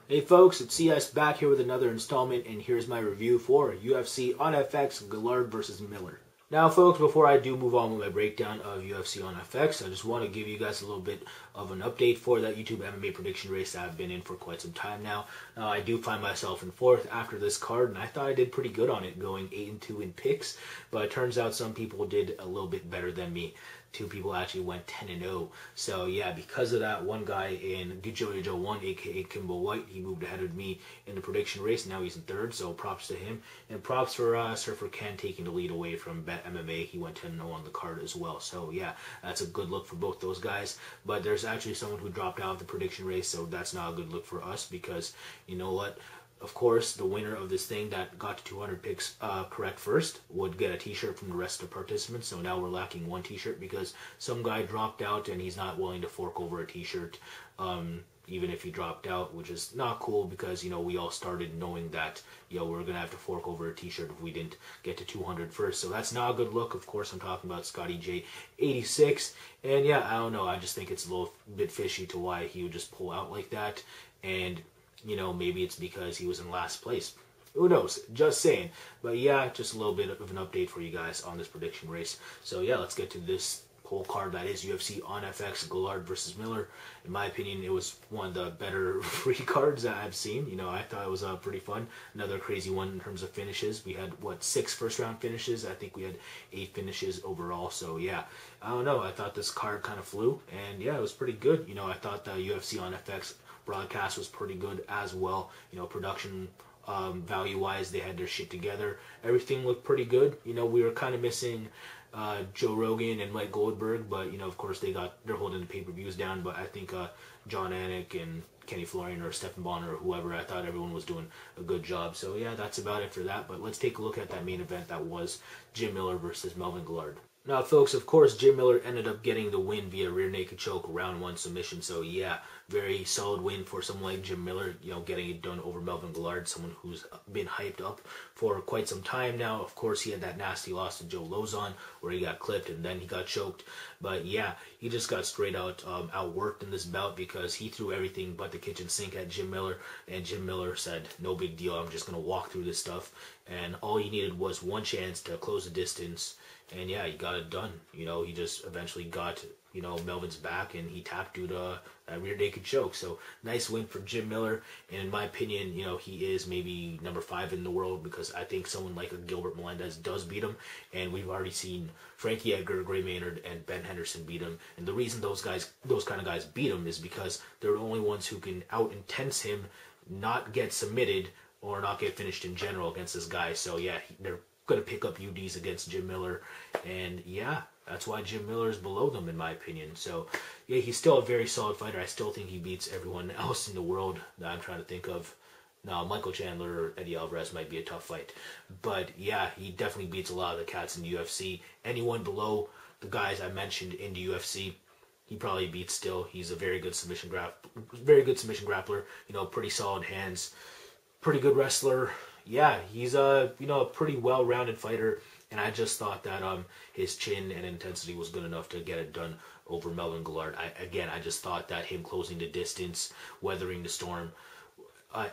Hey folks, it's CS back here with another installment, and here's my review for UFC on FX, Guillard versus Miller. Now folks, before I do move on with my breakdown of UFC on FX, I just want to give you guys a little bit of an update for that YouTube MMA prediction race that I've been in for quite some time now. I do find myself in 4th after this card, and I thought I did pretty good on it, going 8-2 in picks, but it turns out some people did a little bit better than me. 2 people actually went 10-0. So yeah, because of that, one guy in Guillard 1, aka Kimbo White, he moved ahead of me in the prediction race. Now he's in 3rd, so props to him. And props for Surfer Ken taking the lead away from BetMMA. He went 10-0 on the card as well. So yeah, that's a good look for both those guys. But there's actually someone who dropped out of the prediction race, so that's not a good look for us because, you know what? Of course, the winner of this thing that got to 200 picks correct first would get a t-shirt from the rest of the participants. So now we're lacking 1 t-shirt because some guy dropped out and he's not willing to fork over a t-shirt even if he dropped out, which is not cool because, you know, we all started knowing that, you know, we're going to have to fork over a t-shirt if we didn't get to 200 first. So that's not a good look. Of course, I'm talking about Scotty J86. And yeah, I don't know. I just think it's a little bit fishy to why he would just pull out like that. And you know, maybe it's because he was in last place. Who knows? Just saying. But yeah, just a little bit of an update for you guys on this prediction race. So yeah, let's get to this whole card that is UFC on FX, Guillard versus Miller. In my opinion, it was one of the better free cards that I've seen. You know, I thought it was pretty fun. Another crazy one in terms of finishes. We had, what, 6 first-round finishes? I think we had 8 finishes overall. So yeah, I don't know. I thought this card kind of flew. And yeah, it was pretty good. You know, I thought the UFC on FX broadcast was pretty good as well. You know, production value-wise, they had their shit together. Everything looked pretty good. You know, we were kind of missing Joe Rogan and Mike Goldberg, but you know, of course, they're holding the pay-per-views down. But I think John Anik and Kenny Florian or Stephen Bonner or whoever, I thought everyone was doing a good job. So yeah, that's about it for that. But let's take a look at that main event that was Jim Miller versus Melvin Guillard. Now, folks, of course, Jim Miller ended up getting the win via rear naked choke, round 1 submission. So, yeah, very solid win for someone like Jim Miller, you know, getting it done over Melvin Guillard, someone who's been hyped up for quite some time now. Of course, he had that nasty loss to Joe Lozon where he got clipped and then he got choked. But, yeah, he just got straight out outworked in this bout because he threw everything but the kitchen sink at Jim Miller. And Jim Miller said, no big deal, I'm just going to walk through this stuff. And all he needed was 1 chance to close the distance. And yeah, he got it done. You know, he just eventually got, you know, Melvin's back and he tapped due to a rear naked choke. So nice win for Jim Miller. And in my opinion, you know, he is maybe number 5 in the world because I think someone like a Gilbert Melendez does beat him. And we've already seen Frankie Edgar, Gray Maynard, and Ben Henderson beat him. And the reason those kind of guys beat him is because they're the only ones who can out-intense him, not get submitted, or not get finished in general against this guy. So yeah, they're going to pick up UDs against Jim Miller, and yeah, that's why Jim Miller is below them in my opinion. So yeah, he's still a very solid fighter. I still think he beats everyone else in the world that I'm trying to think of. Now, Michael Chandler or Eddie Alvarez might be a tough fight, but yeah, he definitely beats a lot of the cats in the UFC. Anyone below the guys I mentioned in the UFC, he probably beats still. He's a very good submission grappler. You know, pretty solid hands, pretty good wrestler. Yeah, he's a pretty well-rounded fighter, and I just thought that his chin and intensity was good enough to get it done over Melvin Guillard. I just thought that him closing the distance, weathering the storm,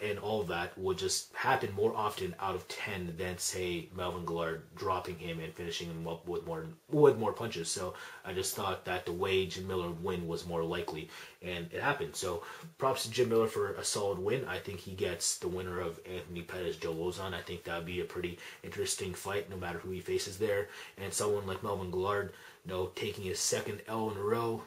and all of that would just happen more often out of 10 than, say, Melvin Guillard dropping him and finishing him up with more punches. So I just thought that the way Jim Miller would win was more likely, and it happened. So props to Jim Miller for a solid win. I think he gets the winner of Anthony Pettis, Joe Lozon. I think that would be a pretty interesting fight no matter who he faces there. And someone like Melvin Guillard, you know, taking his 2nd L in a row,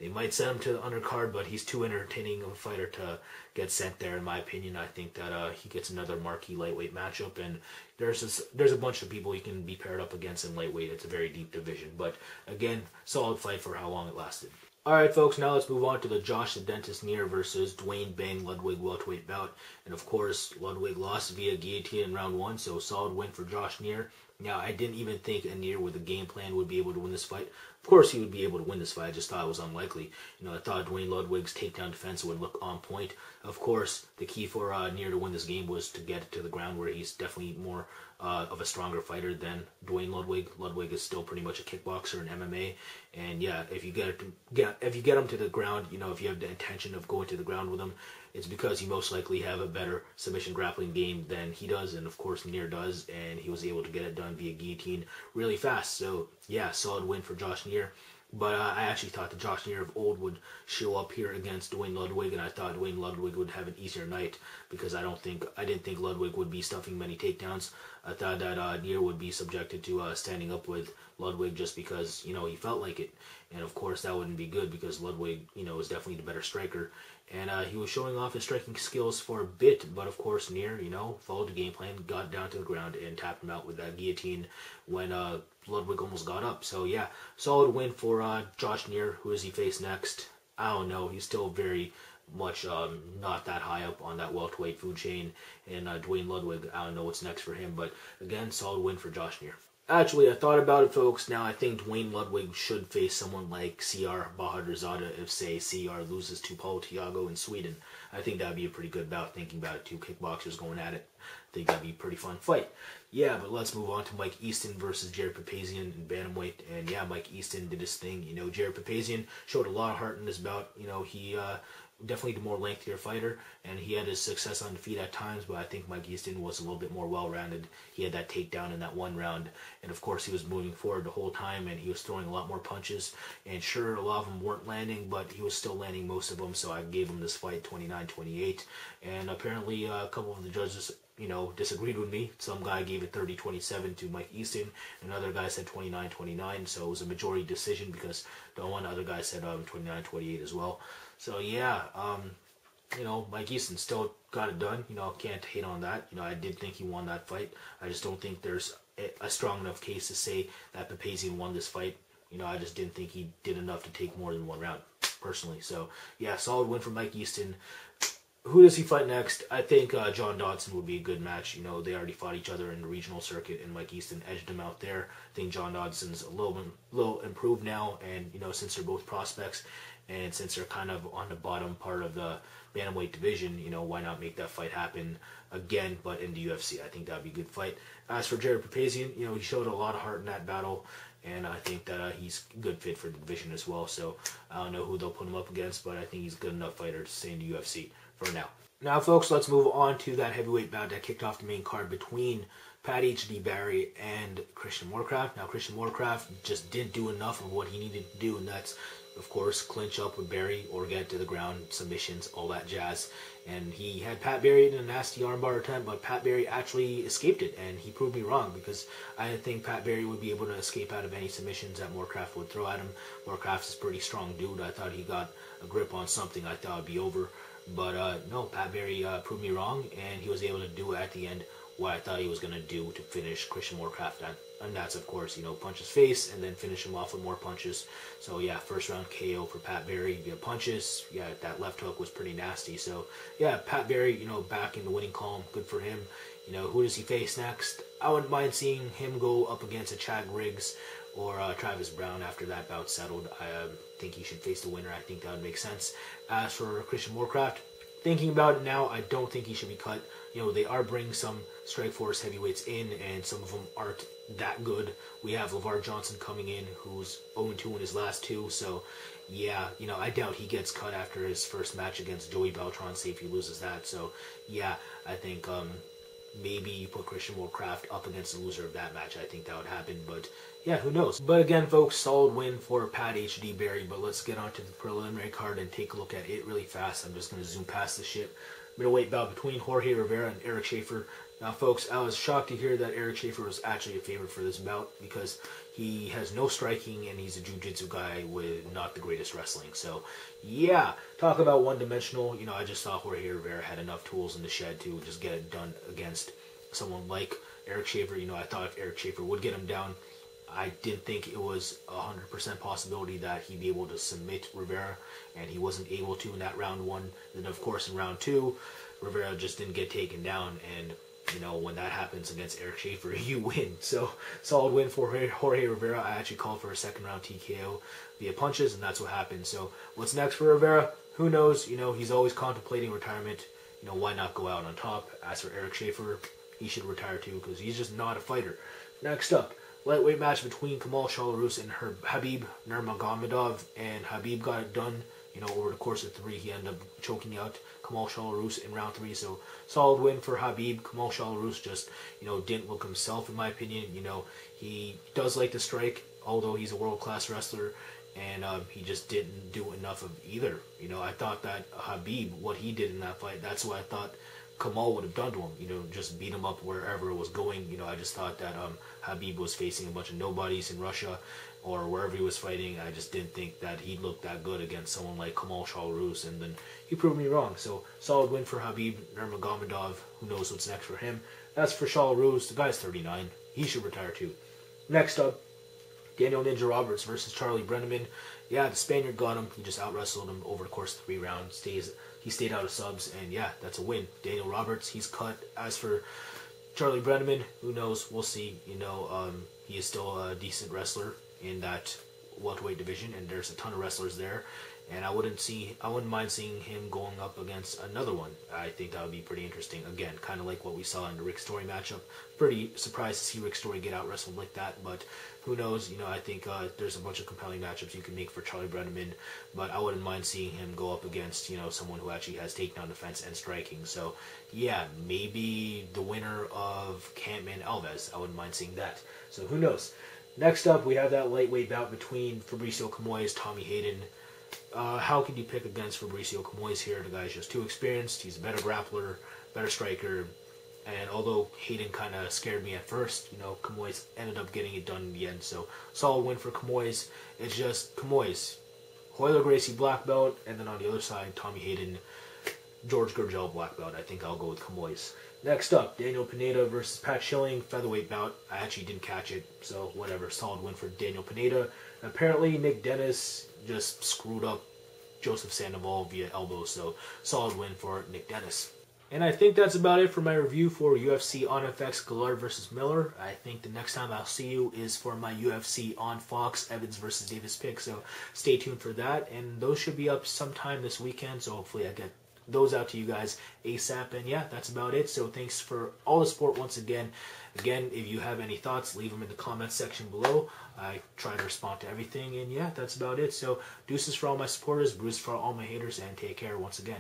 they might send him to the undercard, but he's too entertaining of a fighter to get sent there, in my opinion. I think that he gets another marquee lightweight matchup, and there's a bunch of people he can be paired up against in lightweight. It's a very deep division, but again, solid fight for how long it lasted. Alright folks, now let's move on to the Josh the Dentist Neer versus Dwayne Bang Ludwig welterweight bout. And of course, Ludwig lost via guillotine in round 1, so solid win for Josh Neer. Now, I didn't even think a Neer with a game plan would be able to win this fight. Of course, he would be able to win this fight. I just thought it was unlikely. You know, I thought Dwayne Ludwig's takedown defense would look on point. Of course, the key for Neer to win this game was to get it to the ground, where he's definitely more of a stronger fighter than Dwayne Ludwig. Ludwig is still pretty much a kickboxer in MMA, and yeah, if you get him to the ground, you know, if you have the intention of going to the ground with him, it's because you most likely have a better submission grappling game than he does, and of course Neer does, and he was able to get it done via guillotine really fast. So yeah, solid win for Josh Neer. But I actually thought that Josh Neer of old would show up here against Duane Ludwig, and I thought Duane Ludwig would have an easier night because I didn't think Ludwig would be stuffing many takedowns. I thought that Neer would be subjected to standing up with Ludwig just because he felt like it, and of course that wouldn't be good because Ludwig is definitely the better striker, and he was showing off his striking skills for a bit, but of course Neer followed the game plan, got down to the ground, and tapped him out with that guillotine when Ludwig almost got up. So yeah, solid win for Josh Neer. Who does he face next? I don't know. He's still very much not that high up on that welterweight food chain. And Duane Ludwig, I don't know what's next for him. But again, solid win for Josh Neer. Actually, I thought about it, folks. Now, I think Duane Ludwig should face someone like CR Bahadurzada if, say, CR loses to Paulo Thiago in Sweden. I think that would be a pretty good bout, thinking about it. Two kickboxers going at it. I think that would be a pretty fun fight. Yeah, but let's move on to Mike Easton versus Jared Papazian in bantamweight. And yeah, Mike Easton did his thing. Jared Papazian showed a lot of heart in this bout. He definitely the more lengthier fighter, and he had his success on the feet at times, but I think Mike Easton was a little bit more well-rounded. He had that takedown in that one round, and of course he was moving forward the whole time, and he was throwing a lot more punches, and sure, a lot of them weren't landing, but he was still landing most of them, so I gave him this fight 29-28, and apparently a couple of the judges disagreed with me. Some guy gave it 30-27 to Mike Easton. Another guy said 29-29, so it was a majority decision because the one other guy said 29-28 as well. So yeah, Mike Easton still got it done. Can't hate on that. I did think he won that fight. I just don't think there's a strong enough case to say that Papazian won this fight. I just didn't think he did enough to take more than one round, personally. So yeah, solid win for Mike Easton. Who does he fight next? I think John Dodson would be a good match. They already fought each other in the regional circuit, and Mike Easton edged him out there. I think John Dodson's a little improved now, and since they're both prospects, and since they're kind of on the bottom part of the bantamweight division, why not make that fight happen again, but in the UFC? I think that'd be a good fight. As for Jared Papazian, he showed a lot of heart in that battle, and I think that he's a good fit for the division as well. So I don't know who they'll put him up against, but I think he's a good enough fighter to stay in the UFC for now. Now, folks, let's move on to that heavyweight bout that kicked off the main card between Pat H.D. Barry and Christian Moorcraft. Now, Christian Moorcraft just didn't do enough of what he needed to do, and that's, of course, clinch up with Barry or get to the ground, submissions, all that jazz. And he had Pat Barry in a nasty armbar attempt, but Pat Barry actually escaped it, and he proved me wrong because I didn't think Pat Barry would be able to escape out of any submissions that Moorcraft would throw at him. Moorcraft's a pretty strong dude. I thought he got a grip on something. I thought it'd be over. But no, Pat Barry proved me wrong, and he was able to do at the end what I thought he was going to do to finish Christian Moorcraft. And that's, of course, punch his face and then finish him off with more punches. So, yeah, first round KO for Pat Barry via punches. Yeah, that left hook was pretty nasty. So, yeah, Pat Barry, back in the winning column. Good for him. Who does he face next? I wouldn't mind seeing him go up against a Chad Griggs or Travis Brown after that bout settled. I think he should face the winner. I think that would make sense. As for Christian Moorcraft, thinking about it now, I don't think he should be cut. They are bringing some Strikeforce heavyweights in, and some of them aren't that good. We have LeVar Johnson coming in, who's 0-2 in his last two. So, yeah, I doubt he gets cut after his first match against Joey Beltran, say if he loses that. So, yeah, I think maybe you put Christian Moorcraft up against the loser of that match. I think that would happen, but yeah, who knows? But again, folks, solid win for Pat H.D. Barry, but let's get on to the preliminary card and take a look at it really fast. I'm just going to zoom past this shit. Middleweight bout between Jorge Rivera and Eric Schaefer. Now, folks, I was shocked to hear that Eric Schaefer was actually a favorite for this bout because he has no striking and he's a jiu-jitsu guy with not the greatest wrestling. So, yeah, talk about one-dimensional. I just thought Jorge Rivera had enough tools in the shed to just get it done against someone like Eric Schaefer. I thought if Eric Schaefer would get him down, I didn't think it was 100% possibility that he'd be able to submit Rivera, and he wasn't able to in that round one. Then, of course, in round two, Rivera just didn't get taken down, and when that happens against Eric Schaefer, you win. So, solid win for Jorge Rivera. I actually called for a second round TKO via punches, and that's what happened. So, what's next for Rivera? Who knows? He's always contemplating retirement. Why not go out on top? As for Eric Schaefer, he should retire too because he's just not a fighter. Next up, lightweight match between Kamal Shalarus and Habib Nurmagomedov, and Habib got it done over the course of 3, he ended up choking out Kamal Shalarus in round 3. So solid win for Khabib. Kamal Shalarus just, didn't look himself, in my opinion. He does like to strike, although he's a world-class wrestler, and he just didn't do enough of either. I thought that Khabib, what he did in that fight, that's what I thought Kamal would have done to him, just beat him up wherever it was going. I just thought that Khabib was facing a bunch of nobodies in Russia or wherever he was fighting. I just didn't think that he looked that good against someone like Kamal Shalarus, and then he proved me wrong. So solid win for Khabib Nurmagomedov. Who knows what's next for him? As for Shalarus, the guy's 39. He should retire too. Next up, Daniel Ninja Roberts versus Charlie Brenneman. Yeah, the Spaniard got him. He just out-wrestled him over the course of 3 rounds. He stayed out of subs, and yeah, that's a win. Daniel Roberts, he's cut. As for Charlie Brenneman, who knows? We'll see. He is still a decent wrestler in that welterweight division, and there's a ton of wrestlers there. And I wouldn't mind seeing him going up against another one. I think that would be pretty interesting. Again, kind of like what we saw in the Rick Story matchup. Pretty surprised to see Rick Story get out wrestled like that, but who knows? I think there's a bunch of compelling matchups you can make for Charlie Brenneman, but I wouldn't mind seeing him go up against someone who actually has takedown defense and striking. So yeah, maybe the winner of Campman Alves. I wouldn't mind seeing that. So who knows? Next up, we have that lightweight bout between Fabricio Camoes, Tommy Hayden. How can you pick against Fabricio Camoes here? The guy's just too experienced. He's a better grappler, better striker. And although Hayden kind of scared me at first, Camoes ended up getting it done in the end. So solid win for Camoes. It's just Camoes, Royler Gracie black belt, and then on the other side, Tommy Hayden, George Gurgel black belt. I think I'll go with Camoes. Next up, Daniel Pineda versus Pat Schilling, featherweight bout. I actually didn't catch it, so whatever. Solid win for Daniel Pineda. Apparently, Nick Dennis just screwed up Joseph Sandoval via elbow, so solid win for Nick Dennis. And I think that's about it for my review for UFC on FX Guillard versus Miller. I think the next time I'll see you is for my UFC on Fox Evans versus Davis pick, so stay tuned for that. And those should be up sometime this weekend, so hopefully I get those out to you guys ASAP. And yeah, that's about it. So thanks for all the support once again. Again, if you have any thoughts, leave them in the comments section below. I try to respond to everything. And yeah, that's about it. So deuces for all my supporters, bruises for all my haters, and take care once again.